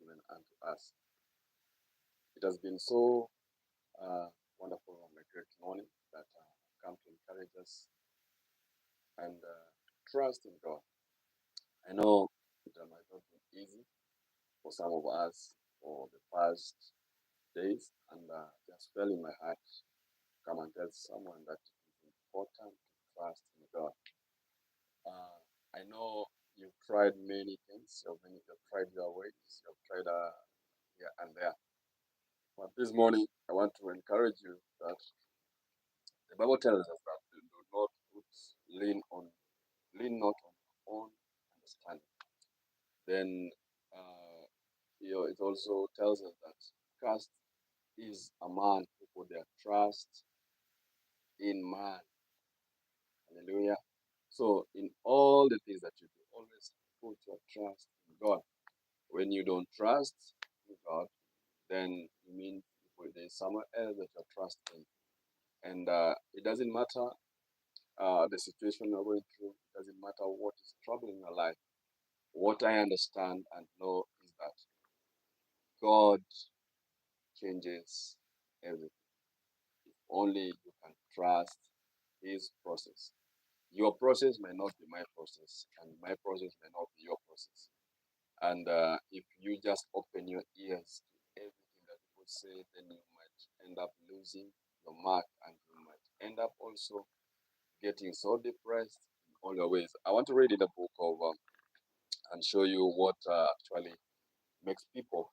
given unto us. It has been so wonderful on a great morning that come to encourage us and trust in God. I know it might not be easy for some of us for the past days, and just fell in my heart to come and tell someone that it is important to trust in God. I know you've tried many things, you've tried your ways, you've tried here and there. But this morning, I want to encourage you that the Bible tells us that we do not lean not on our own understanding. Then, it also tells us that trust is a man who put their trust in man. Hallelujah. So, in all the things that you do, always put your trust in God. When you don't trust in God, then you mean there's somewhere else that you're trusting. And it doesn't matter the situation you're going through, it doesn't matter what is troubling your life. What I understand and know is that God changes everything. If only you can trust His process. Your process may not be my process, and my process may not be your process. And if you just open your ears to everything that people say, then you might end up losing your mark, and you might end up also getting so depressed in all your ways. I want to read in the book of and show you what actually makes people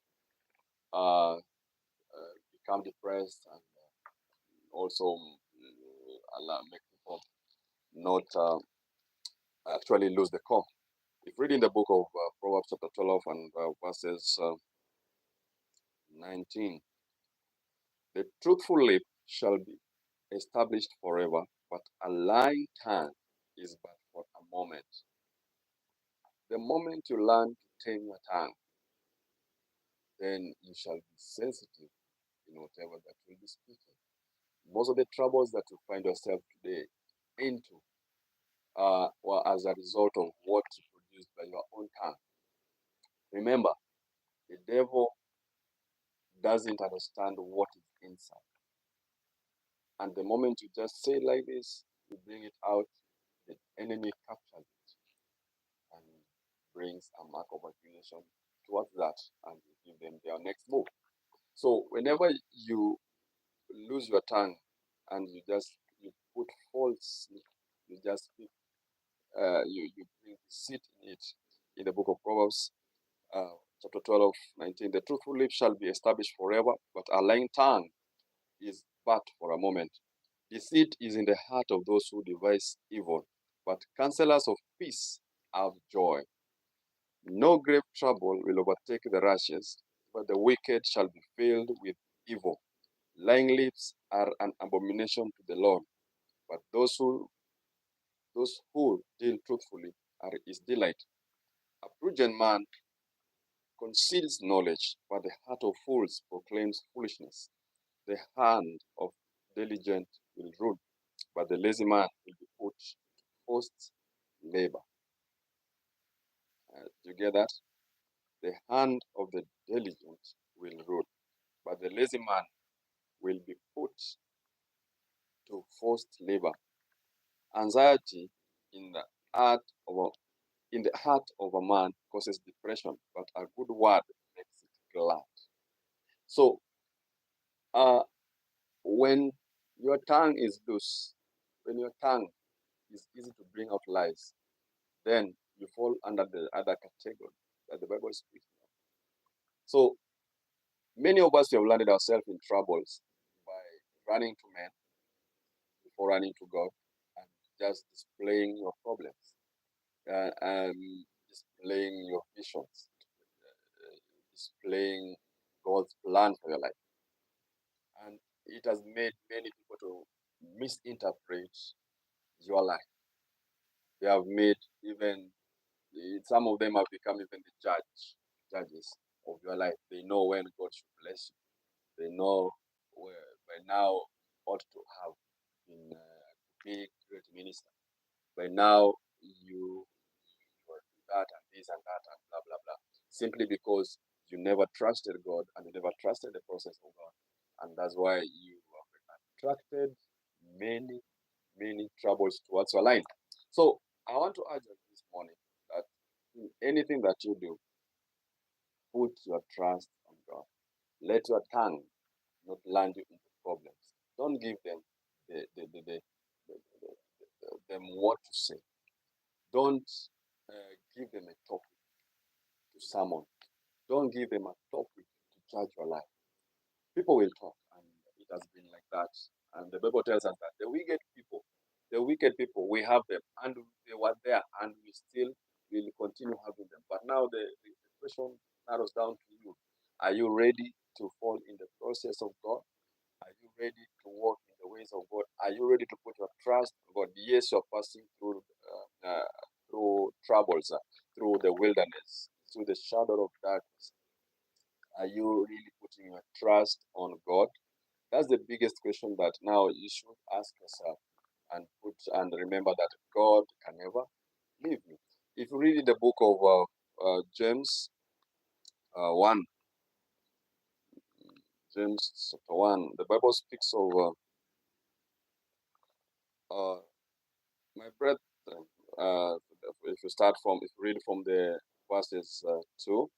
become depressed and also make people not actually lose the core. If reading the book of Proverbs chapter 12 and verses 19, the truthful lip shall be established forever, but a lying tongue is but for a moment. The moment you learn to tame your tongue, then you shall be sensitive in whatever that you'll be speaking. Most of the troubles that you find yourself today into were as a result of what you produced by your own tongue. Remember, the devil doesn't understand what is inside. And the moment you just say like this, you bring it out, the enemy captures it and brings a mark of accusation towards that and give them their next move. So whenever you lose your tongue and you put false, you just speak, you bring deceit in it. In the book of Proverbs, chapter 12, 19, the truthful lips shall be established forever, but a lying tongue is but for a moment. Deceit is in the heart of those who devise evil, but counselors of peace have joy. No grave trouble will overtake the righteous, but the wicked shall be filled with evil. Lying lips are an abomination to the Lord, but those who deal truthfully are his delight. A prudent man conceals knowledge, but the heart of fools proclaims foolishness. The hand of diligent will rule, but the lazy man will be put to forced labor. Do you get that? The hand of the diligent will rule, but the lazy man will be put to forced labor. Anxiety in the heart of a man causes depression, but a good word makes it glad. So, when your tongue is loose, when your tongue is easy to bring out lies, then you fall under the other category that the Bible speaks of. So, many of us have landed ourselves in troubles by running to men before running to God and just displaying your problems, displaying your visions, displaying God's plan for your life. And it has made many people to misinterpret your life. They have made some of them have become even the judges of your life. They know when God should bless you. They know where by now ought to have been a big, great minister. By now you are that and this and that and blah blah blah. Simply because you never trusted God and you never trusted the process of God. And that's why you have attracted many, many troubles towards your life. So I want to urge you this morning that in anything that you do, put your trust on God. Let your tongue not land you into problems. Don't give them them what to say. Don't give them a topic to summon. Don't give them a topic to judge your life. People will talk, and it has been like that. And the Bible tells us that the wicked people, we have them, and they were there, and we still will continue having them. But now the question narrows down to you. Are you ready to fall in the process of God? Are you ready to walk in the ways of God? Are you ready to put your trust in God? Yes, you're passing through troubles, through the wilderness, through the shadow of darkness. Are you really putting your trust on God? That's the biggest question that now you should ask yourself, and remember that God can never leave you. If you read the book of James 1, James chapter 1, the Bible speaks of my brethren. If you read from the verses 2,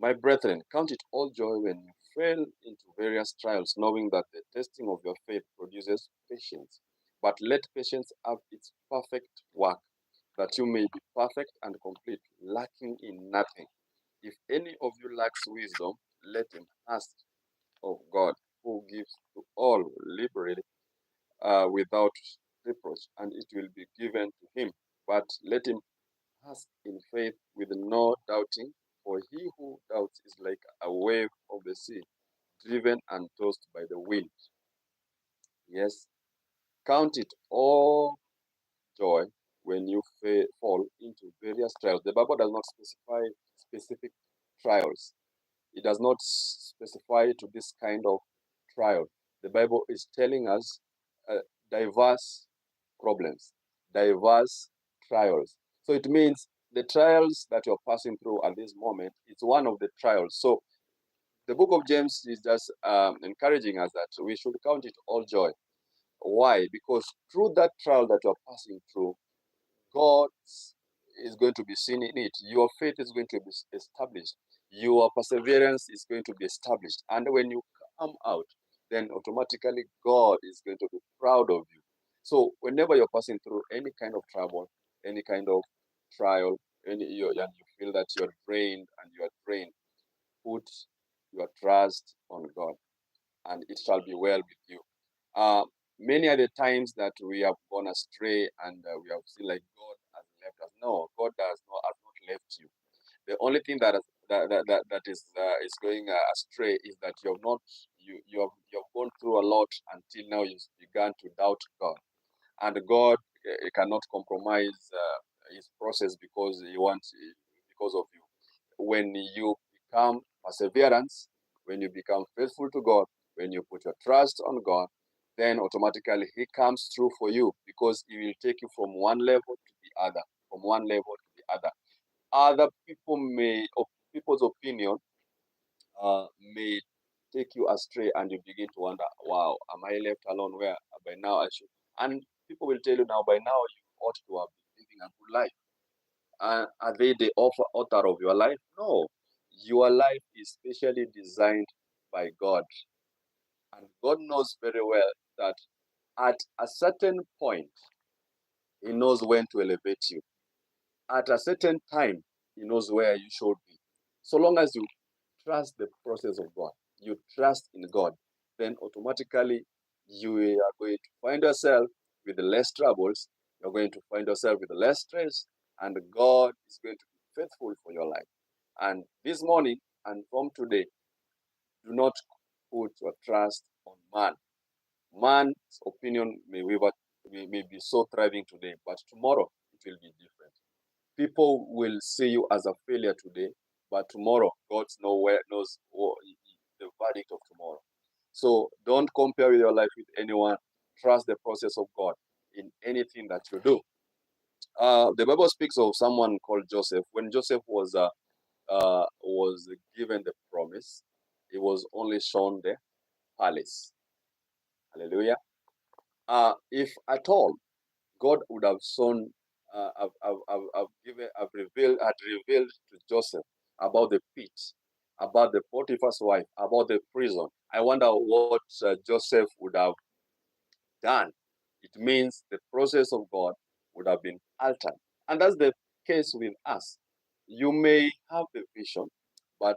my brethren, count it all joy when you fall into various trials, knowing that the testing of your faith produces patience. But let patience have its perfect work, that you may be perfect and complete, lacking in nothing. If any of you lacks wisdom, let him ask of God, who gives to all liberally without reproach, and it will be given to him. But let him ask in faith with no doubting, for he who doubts is like a wave of the sea, driven and tossed by the wind. Yes, count it all joy when you fall into various trials. The Bible does not specify specific trials. It does not specify to this kind of trial. The Bible is telling us diverse problems, diverse trials. So it means the trials that you're passing through at this moment is one of the trials. So the book of James is just encouraging us that we should count it all joy. Why? Because through that trial that you're passing through, God is going to be seen in it. Your faith is going to be established. Your perseverance is going to be established. And when you come out, then automatically God is going to be proud of you. So whenever you're passing through any kind of trouble, any kind of trial, and you feel that you're drained and you are drained, put your trust on God, and it shall be well with you. Uh, Many are the times that we have gone astray and we have seen like God has left us. No, God has not left you. The only thing that is going astray is that you have gone through a lot until now you began to doubt God, and God cannot compromise His process because of you. When you become perseverance, when you become faithful to God, when you put your trust on God, then automatically He comes through for you, because He will take you from one level to the other, from one level to the other. Other people's opinion may take you astray, and you begin to wonder, wow, am I left alone where by now I should? And people will tell you, now by now you ought to have been living a good life. Are they the author of your life? No. Your life is specially designed by God. And God knows very well that at a certain point, He knows when to elevate you. At a certain time, He knows where you should be. So long as you trust the process of God, you trust in God, then automatically you are going to find yourself with less troubles. You're going to find yourself with less stress, and God is going to be faithful for your life. And this morning and from today, do not put your trust on man. Man's opinion may be so thriving today, but tomorrow it will be different. People will see you as a failure today, but tomorrow God knows the verdict of tomorrow. So don't compare your life with anyone. Trust the process of God in anything that you do. The Bible speaks of someone called Joseph. When Joseph was was given the promise, he was only shown the palace. Hallelujah. If at all God would have shown, had revealed to Joseph about the pit, about the Potiphar's wife, about the prison, I wonder what Joseph would have done. It means the process of God would have been altered. And that's the case with us. You may have the vision, but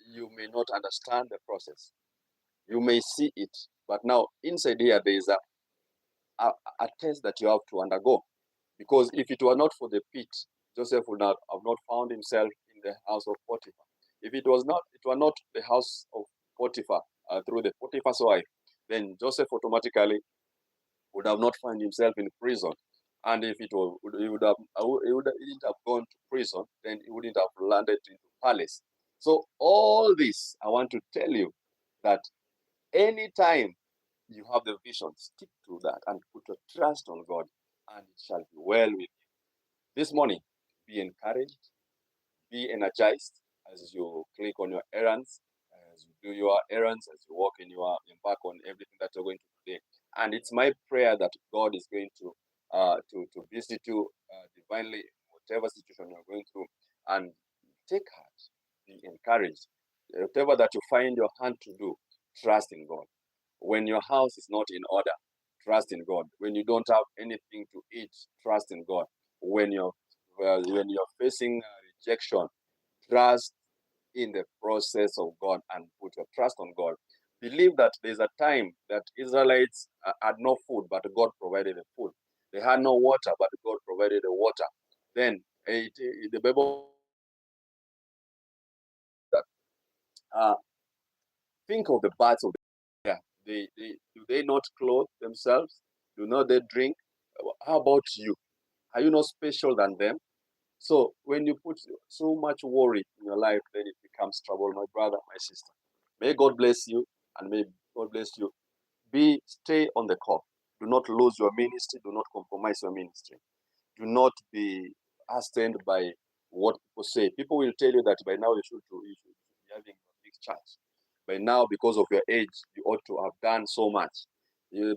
you may not understand the process. You may see it, but now inside here there is a test that you have to undergo. Because if it were not for the pit, Joseph would not have not found himself in the house of Potiphar. If it were not the house of Potiphar through the Potiphar's wife, then Joseph automatically would have not found himself in prison. And if it was, he wouldn't have gone to prison, then he wouldn't have landed into palace. So all this, I want to tell you that anytime you have the vision, stick to that and put your trust on God, and it shall be well with you. This morning, be encouraged, be energized as you click on your errands, as you do your errands, as you walk in your embark on everything that you're going to do today. And it's my prayer that God is going to visit you divinely, whatever situation you're going through, and take heart, be encouraged. Whatever that you find your hand to do, trust in God. When your house is not in order, trust in God. When you don't have anything to eat, trust in God. When you're facing rejection, trust in the process of God and put your trust on God. Believe that there's a time that Israelites had no food, but God provided the food. They had no water, but God provided the water. Then the Bible that think of the birds of the air. Do they not clothe themselves? Do not they drink? How about you? Are you not special than them? So when you put so much worry in your life, then it becomes trouble, my brother, my sister. May God bless you, and may God bless you. Stay on the call. Do not lose your ministry. Do not compromise your ministry. Do not be hastened by what people say. People will tell you that by now you should be having a big church. By now, because of your age, you ought to have done so much.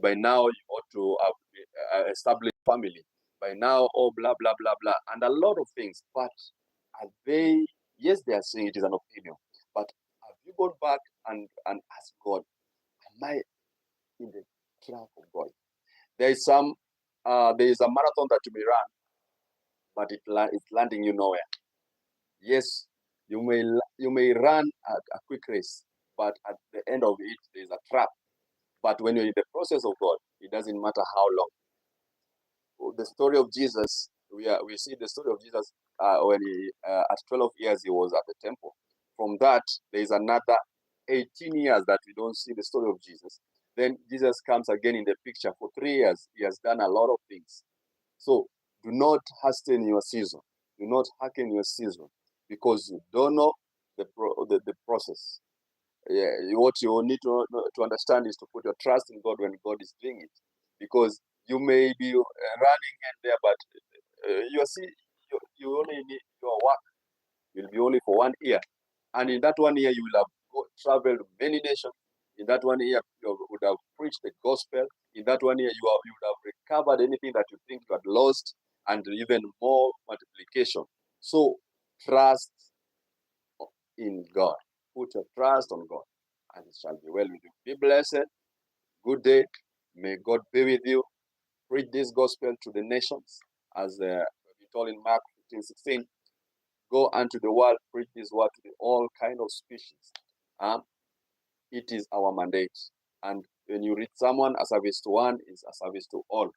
By now, you ought to have established family. By now, oh, blah, blah, blah, blah. And a lot of things. But are they, yes, they are saying it is an opinion. But have you gone back and asked God, am I in the track of God? There is a marathon that you may run, but it's landing you nowhere. Yes, you may run a quick race, but at the end of it, there is a trap. But when you're in the process of God, it doesn't matter how long. The story of Jesus, we see the story of Jesus when at 12 years he was at the temple. From that, there is another 18 years that we don't see the story of Jesus. Then Jesus comes again in the picture. For 3 years, he has done a lot of things. So do not hasten your season. Do not hasten your season because you don't know the process. Yeah, what you need to understand is to put your trust in God when God is doing it, because you may be running in there, but you only need your work will be only for 1 year, and in that 1 year you will have traveled many nations. In that 1 year you would have preached the gospel. In that 1 year you would have recovered anything that you think you had lost, and even more multiplication. So trust in God. Put your trust on God, and it shall be well with you. Be blessed. Good day. May God be with you. Preach this gospel to the nations, as we told in Mark 15:16. Go unto the world, preach this word to all kind of species. It is our mandate. And when you read someone, a service to one is a service to all.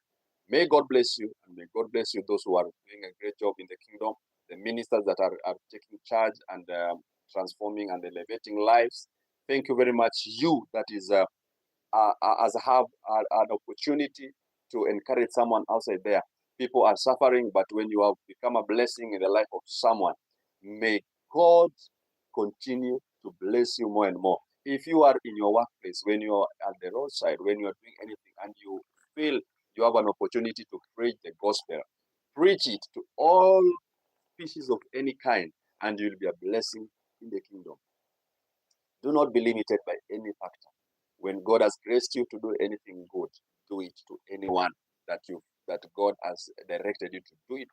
May God bless you, and may God bless you, those who are doing a great job in the kingdom, the ministers that are taking charge and transforming and elevating lives. Thank you very much. You that is as have an opportunity to encourage someone outside there. People are suffering, but when you have become a blessing in the life of someone, may God continue to bless you more and more. If you are in your workplace, when you are at the roadside, when you are doing anything, and you feel you have an opportunity to preach the gospel, preach it to all species of any kind. and you'll be a blessing in the kingdom. Do not be limited by any factor. When God has graced you to do anything good, do it to anyone that God has directed you to do it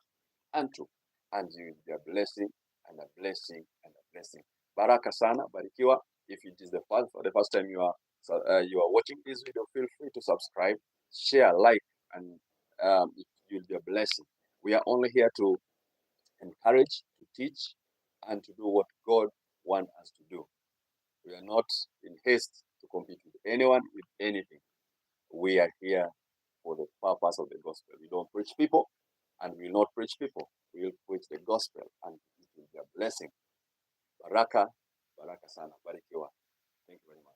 unto, and you will be a blessing and a blessing and a blessing. Baraka sana, barikiwa. If it is for the first time you are watching this video, feel free to subscribe, share, like, and it will be a blessing. We are only here to encourage, to teach, and to do what God wants us to do. We are not in haste to compete with anyone, with anything. We are here for the purpose of the gospel. We don't preach people, and we will not preach people. We will preach the gospel, and it will be a blessing. Baraka, baraka sana, barikiwa. Thank you very much.